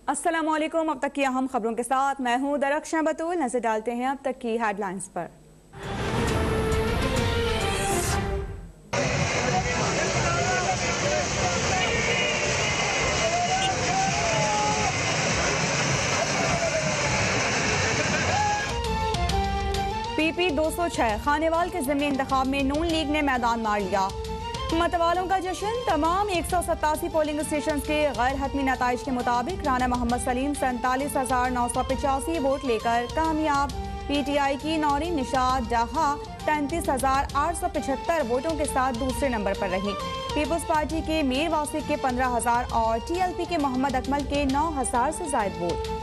अस्सलामुअलैकुम। अब तक की अहम खबरों के साथ मैं हूं दरख्शां बतूल। नजर डालते हैं अब तक की हेडलाइंस पर। PP 206 खानेवाल के ज़िमनी इंतखाब में नून लीग ने मैदान मार लिया। मतवालों का जश्न। तमाम 187 पोलिंग स्टेशन के गैर हतमी नताइज के मुताबिक राना मोहम्मद सलीम 47,985 वोट लेकर कामयाब। PTI की नौरीन निशात जहा 33,875 वोटों के साथ दूसरे नंबर पर रही। पीपल्स पार्टी के मीर वासिक के 15,000 और TLP के मोहम्मद अकमल के 9,000 से ज्यादा वोट।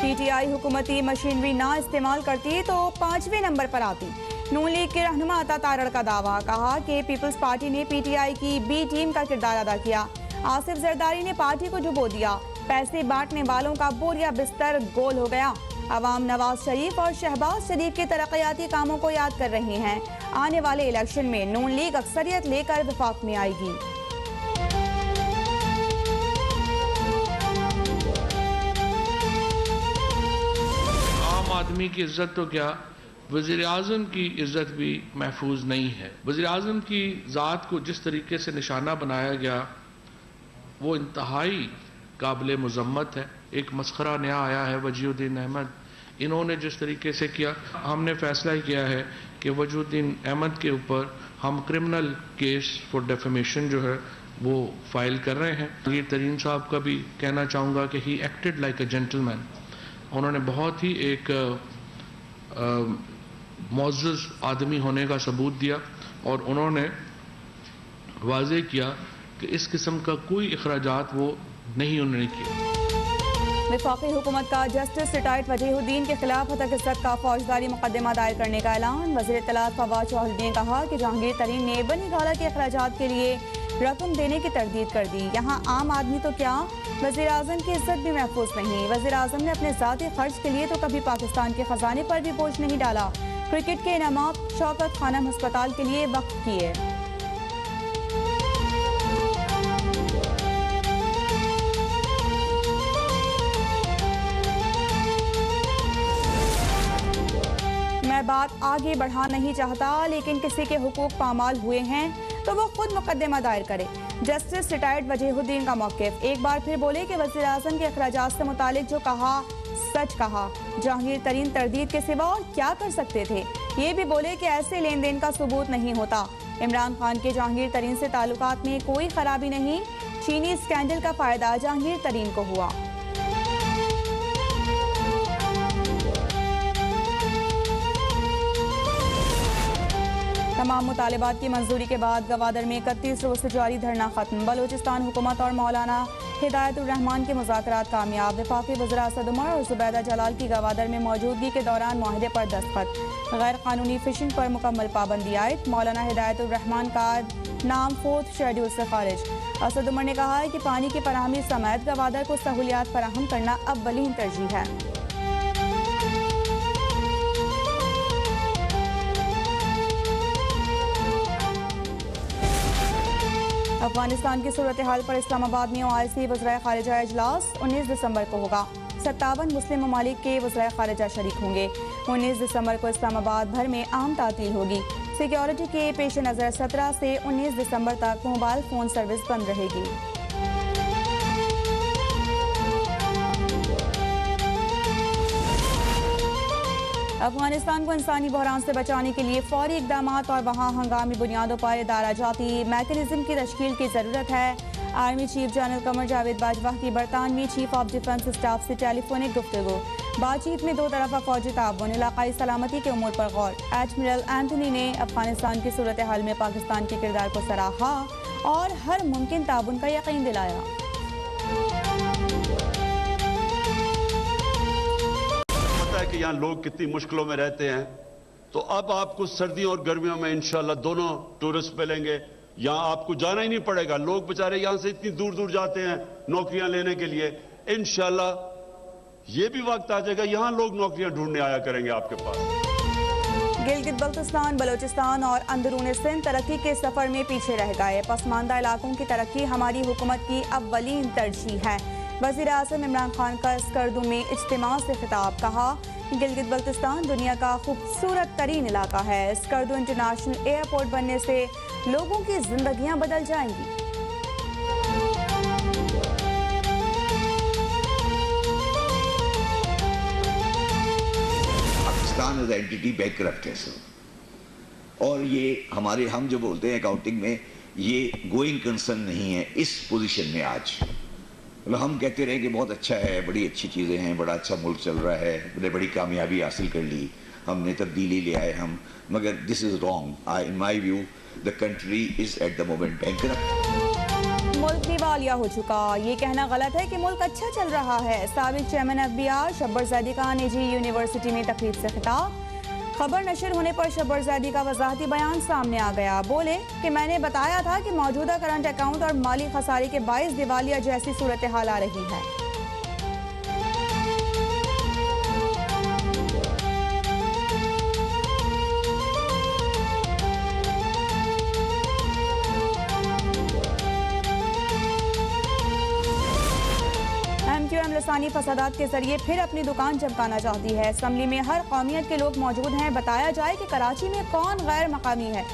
PTI हुकूमती मशीनरी ना इस्तेमाल करती तो 5वें नंबर पर आती। नून लीग के रहनुमा अता तारड़ का दावा। कहा कि पीपल्स पार्टी ने PTI की B टीम का किरदार अदा किया। आसिफ जरदारी ने पार्टी को डुबो दिया। पैसे बांटने वालों का बोरिया बिस्तर गोल हो गया। अवाम नवाज शरीफ और शहबाज शरीफ के तरक्याती कामों को याद कर रहे हैं। आने वाले इलेक्शन में नून लीग अक्सरियत लेकर वफाक में आएगी। आदमी की इज्जत तो क्या, वज़ीर आज़म की इज्जत भी महफूज नहीं है। वज़ीर आज़म की ज़ात को जिस तरीके से निशाना बनाया गया वो इंतहाई काबिल मज़म्मत है। एक मस्खरा नया आया है वजीउद्दीन अहमद, इन्होंने जिस तरीके से किया। हमने फैसला किया है कि वजीउद्दीन अहमद के ऊपर हम क्रिमिनल केस फॉर डेफेमेशन जो है वो फाइल कर रहे हैं। ये तरीन साहब का भी कहना चाहूँगा कि he acted like a gentleman. उन्होंने बहुत ही एक मुअज़्ज़ज़ आदमी होने का सबूत दिया और उन्होंने वाज़ेह किया कि इस किस्म का कोई इखराजात वो नहीं उन्होंने किया। वफाकी हुकूमत का जस्टिस रिटायर्ड वजीहुद्दीन के खिलाफ हतक का फौजदारी मुकदमा दायर करने का ऐलान। वज़ीर इत्तलात फवाद चौधरी ने कहा कि जहांगीर तरीन ने बनी गाला के अखराजात के लिए रकम देने की तरदीद कर दी। यहाँ आम आदमी तो क्या, वज़ीर आज़म की इज्जत भी महफूज नहीं। वज़ीर आज़म ने अपने ज़ाती खर्च के लिए तो कभी पाकिस्तान के खजाने पर भी बोझ नहीं डाला। क्रिकेट के इनामात शौकत खानम अस्पताल के लिए वक्फ किए। मैं बात आगे बढ़ा नहीं चाहता, लेकिन किसी के हुकूक पामाल हुए हैं तो वो खुद मुकदमा दायर करे। जस्टिस रिटायर्ड वजीहुद्दीन का मौक़िफ़। एक बार फिर बोले कि वज़ीर आज़म के अखराजात से मुतालिक जो कहा सच कहा। जहांगीर तरीन तरदीद के सिवा और क्या कर सकते थे। ये भी बोले कि ऐसे लेन देन का सबूत नहीं होता। इमरान खान के जहांगीर तरीन से ताल्लुकात में कोई खराबी नहीं। चीनी स्कैंडल का फायदा जहांगीर तरीन को हुआ। तमाम मुतालिबात की मंजूरी के बाद गवादर में 31 रोज से जारी धरना खत्म। बलूचिस्तान हुकूमत और मौलाना हिदायतुर रहमान के मुज़ाकरात कामयाब। वफाकी वज़ीर असद उमर और ज़ुबैदा जलाल की गवादर में मौजूदगी के दौरान मुआहदे पर दस्तखत। गैर कानूनी फिशिंग पर मुकम्मल पाबंदी आयद। मौलाना हिदायतुर रहमान का नाम 4th शेड्यूल से खारिज। असद उमर ने कहा है कि पानी की फराहमी समेत गवादर को सहूलियात फराहम करना अव्वलीन तरजीह है। अफगानिस्तान की सूरत हाल पर इस्लामाबाद में OIC वज़राए खारिजा इजलास 19 दिसंबर को होगा। 57 मुस्लिम ममालिक के वज़राए खारिजा शरीक होंगे। 19 दिसंबर को इस्लामाबाद भर में आम तातील होगी। सिक्योरिटी के पेश नज़र 17 से 19 दिसंबर तक मोबाइल फ़ोन सर्विस बंद रहेगी। अफगानिस्तान को इंसानी बहरान से बचाने के लिए फौरी इक़दामात और वहाँ हंगामी बुनियादों पर इदारा जाती मैकेनिज़्म की तश्कील की ज़रूरत है। Army chief general Qamar Javed Bajwa की बरतानवी चीफ ऑफ डिफेंस स्टाफ से टेलीफोनिक गुफ्तगू। बातचीत में दो तरफा फौजी ताउन, इलाकाई सलामती के उमूर पर गौर। एडमिरल एंथनी ने अफगानिस्तान की सूरत हाल में पाकिस्तान के किरदार को सराहा और हर मुमकिन ताउन का यकीन दिलाया। कि यहाँ लोग कितनी मुश्किलों में रहते हैं, तो अब आपको सर्दियों और गर्मियों में इंशाल्लाह दोनों टूरिस्ट मिलेंगे। यहाँ आपको जाना ही नहीं पड़ेगा। लोग बेचारे यहाँ से इतनी दूर दूर जाते हैं नौकरियां लेने के लिए। इंशाल्लाह ये भी वक्त आ जाएगा यहाँ लोग नौकरियां ढूंढने आया करेंगे आपके पास। गिलगित बल्तिस्तान, बलोचिस्तान और अंदरूनी सिंध तरक्की के सफर में पीछे रह गए। पसमानदा इलाकों की तरक्की हमारी हुकूमत की अव्वलीन तरजीह है। वज़ीर-ए-आज़म इमरान खान का स्कर्दू में इज्तिमा से खिताब। कहा, गिलगित बल्तिस्तान दुनिया का खूबसूरत तरीन इलाका है। स्कर्दू इंटरनेशनल एयरपोर्ट बनने से लोगों की जिंदगियां बदल जाएंगी। पाकिस्तान एज एंटिटी बैंकरप्ट है सर, और ये हमारे हम जो बोलते हैं अकाउंटिंग में, ये गोइंग कंसर्न नहीं है इस पोजीशन में। आज हम कहते रहे कि बहुत अच्छा है, बड़ी अच्छी चीज़ें हैं, बड़ा अच्छा मुल्क चल रहा है, बड़ी कामयाबी हासिल कर ली, हमने तब्दीली ले आए हम, मगर this is wrong. In my view the country is at the moment bankrupt. मुल्क दिवालिया हो चुका, ये कहना गलत है कि मुल्क अच्छा चल रहा है। साबिक चेयरमैन FBI शब्बर ज़ैदी का निजी यूनिवर्सिटी में तकरीर से खिताब। खबर नशर होने पर शब्बर ज़ैदी का वजाहती बयान सामने आ गया। बोले कि मैंने बताया था कि मौजूदा करंट अकाउंट और माली खसारे के बाइस दिवालिया जैसी सूरत हाल आ रही है। MQM लसानी फसादात के जरिए फिर अपनी दुकान चमकाना चाहती है। असम्बली में हर कौमियत के लोग मौजूद हैं, बताया जाए कि कराची में कौन गैर मकामी है।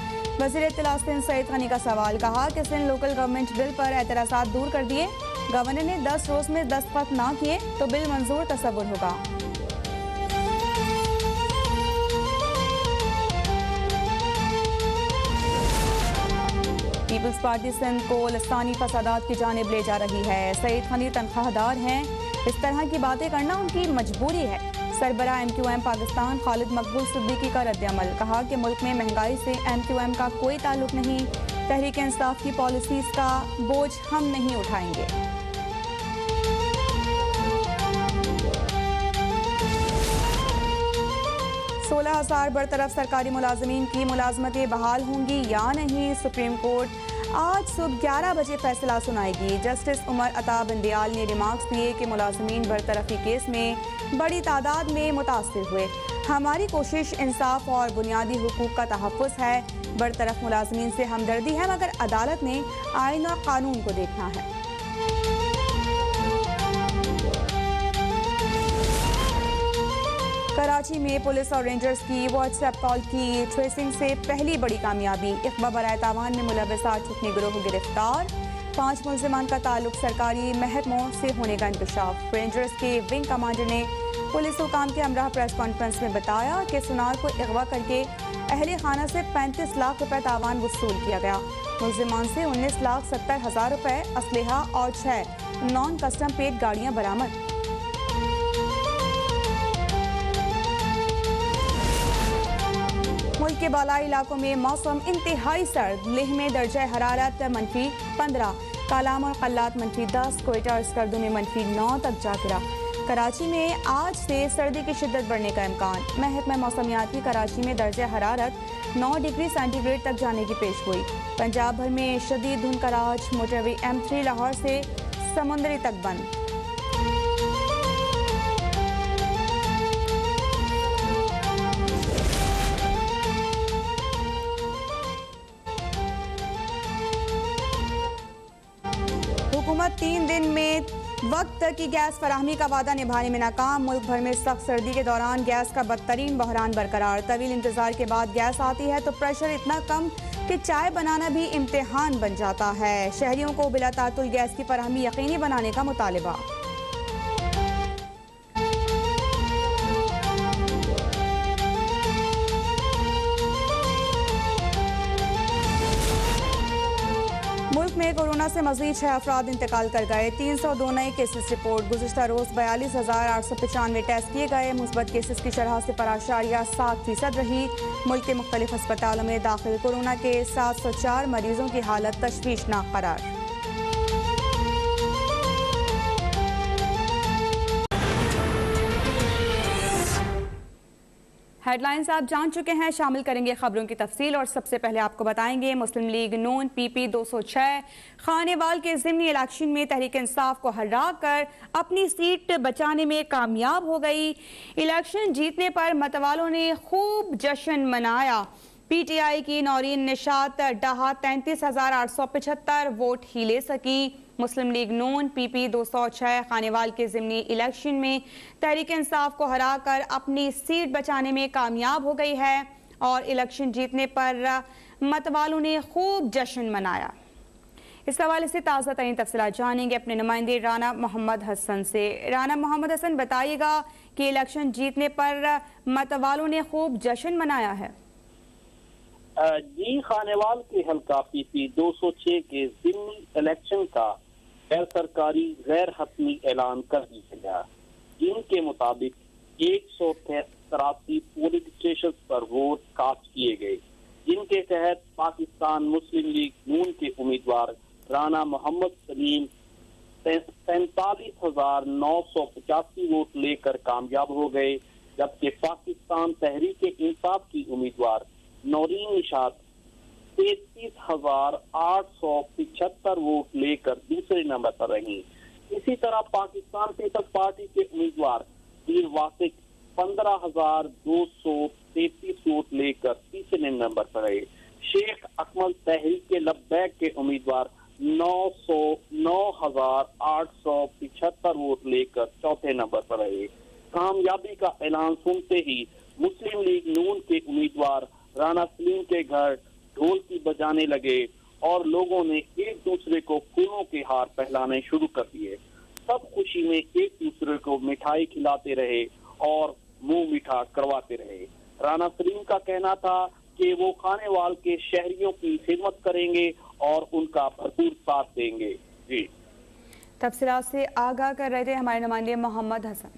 वज़ीर इत्तला सिंध सईद गनी का सवाल। कहा कि सिंध लोकल गवर्नमेंट बिल पर एतराज़ात दूर कर दिए, गवर्नर ने 10 रोज में दस्तखत ना किए तो बिल मंजूर तस्वुर होगा। पीपल्स पार्टी सिंध को लसानी फसादात की जानिब ले जा रही है। सईद गनी तनख्वाहदार हैं, इस तरह की बातें करना उनकी मजबूरी है। सरबराह MQM पाकिस्तान खालिद मकबूल सिद्दीकी का रद्द-ए-अमल। कहा कि मुल्क में महंगाई से MQM का कोई ताल्लुक नहीं, तहरीक इंसाफ की पॉलिसीज का बोझ हम नहीं उठाएंगे। 16,000 बरतरफ सरकारी मुलाजमीन की मुलाजमतें बहाल होंगी या नहीं, सुप्रीम कोर्ट आज सुबह 11 बजे फैसला सुनाएगी। जस्टिस उमर अता बंदियाल ने रिमार्क्स दिए कि मुलाजमीन बरतरफी केस में बड़ी तादाद में मुतासिर हुए। हमारी कोशिश इंसाफ और बुनियादी हुकूक का तहफ़्फ़ुज़ है। बरतरफ मुलाजमीन से हमदर्दी है, मगर अदालत ने आईन और कानून को देखना है। कराची में पुलिस और रेंजर्स की व्हाट्सएप कॉल की ट्रेसिंग से पहली बड़ी कामयाबी। इक़बा बराए तावान में मुलव्वस 8 रुकनी गिरोह गिरफ्तार। 5 मुल्ज़िमान का ताल्लुक सरकारी महकमों से होने का इंकशाफ। रेंजर्स के विंग कमांडर ने पुलिस हुकाम के हमरा प्रेस कॉन्फ्रेंस में बताया कि सुनार को अगवा करके अहले खाना से 35 लाख रुपए तावान वसूल किया गया। मुल्ज़िमान से 19,70,000 रुपए, असलहा और 6 नॉन कस्टम पेड गाड़ियाँ बरामद। मुल्क के बालाई इलाकों में मौसम इंतहाई सर्द। लेह में दर्जा हरारत -15, कालाम और कल्लात -10, कोयटा और स्कर्दू में -9 तक जा गिरा। कराची में आज से सर्दी की शिद्दत बढ़ने का इम्कान। महकमा मौसमियात की कराची में दर्जा हरारत 9 डिग्री सेंटीग्रेड तक जाने की पेश गोई। पंजाब भर में शदीद धुंध का राज। मोटरवे M3 लाहौर से समुंदरी तक बंद। हुकूमत 3 दिन में वक्त की गैस फराहमी का वादा निभाने में नाकाम। मुल्क भर में सख्त सर्दी के दौरान गैस का बदतरीन बहरान बरकरार। तवील इंतजार के बाद गैस आती है तो प्रेशर इतना कम कि चाय बनाना भी इम्तिहान बन जाता है। शहरियों को बिला तातुल गैस की फराहमी यकीनी बनाने का मुतालिबा। मुल्क में कोरोना से मजीद 6 अफराद इंतकाल कर गए। 302 नए केसेस रिपोर्ट। गुज़िश्ता रोज 42,895 टेस्ट किए गए। मुस्बत केसेस की शरह 0.7% रही। मुल्क के मुख्तलिफ अस्पतालों में दाखिल कोरोना के 704 मरीजों की हालत तशवीशनाक करार। हेडलाइंस आप जान चुके हैं, शामिल करेंगे खबरों की तफसील और सबसे पहले आपको बताएंगे मुस्लिम लीग नून PP 206 खानेवाल के ज़िमनी इलेक्शन में तहरीक इंसाफ को हरा कर अपनी सीट बचाने में कामयाब हो गई। इलेक्शन जीतने पर मतवालों ने खूब जश्न मनाया। PTI की नौरीन निशात डाहा 33,875 वोट ही ले सकी। मुस्लिम लीग नून PP 206 खानेवाल के ज़िमनी इलेक्शन में तहरीक इंसाफ को हराकर अपनी सीट बचाने में कामयाब हो गई है और इलेक्शन जीतने पर मतवालों ने खूब जश्न मनाया। इस हवाले से ताज़ा तरीन तफसीलात जानेंगे अपने नुमाइंदे राना मोहम्मद हसन से। राना मोहम्मद हसन, बताइएगा कि इलेक्शन जीतने पर मतवालों ने खूब जश्न मनाया है। जी, खानेवाल के हल्का PP 206 के ज़िमनी इलेक्शन का गैर सरकारी गैर हतमी ऐलान कर दिया गया, जिनके मुताबिक 183 पोलिंग स्टेशन पर वोट कास्ट किए गए, जिनके तहत पाकिस्तान मुस्लिम लीग नून के उम्मीदवार राना मोहम्मद सलीम 47,985 वोट लेकर कामयाब हो गए, जबकि पाकिस्तान तहरीक इंसाफ की उम्मीदवार नौरीन निशात 33,875 वोट लेकर दूसरे नंबर पर रही। इसी तरह पाकिस्तान पीपल्स पार्टी के उम्मीदवार पीर वासिक 15,233 वोट लेकर तीसरे नंबर पर रहे। शेख अकमल तहरीक लब्बैक के उम्मीदवार 9,875 वोट लेकर चौथे नंबर पर रहे। कामयाबी का ऐलान सुनते ही मुस्लिम लीग नून के उम्मीदवार राना सलीम के घर ढोल की बजाने लगे और लोगों ने एक दूसरे को फूलों के हार पहनाने शुरू कर दिए। सब खुशी में एक दूसरे को मिठाई खिलाते रहे और मुंह मीठा करवाते रहे। राना सलीम का कहना था कि वो खानेवाल के शहरियों की खिदमत करेंगे और उनका भरपूर साथ देंगे। जी, तफसीलात से आगाह कर रहे थे हमारे नुमाइंदे मोहम्मद हसन।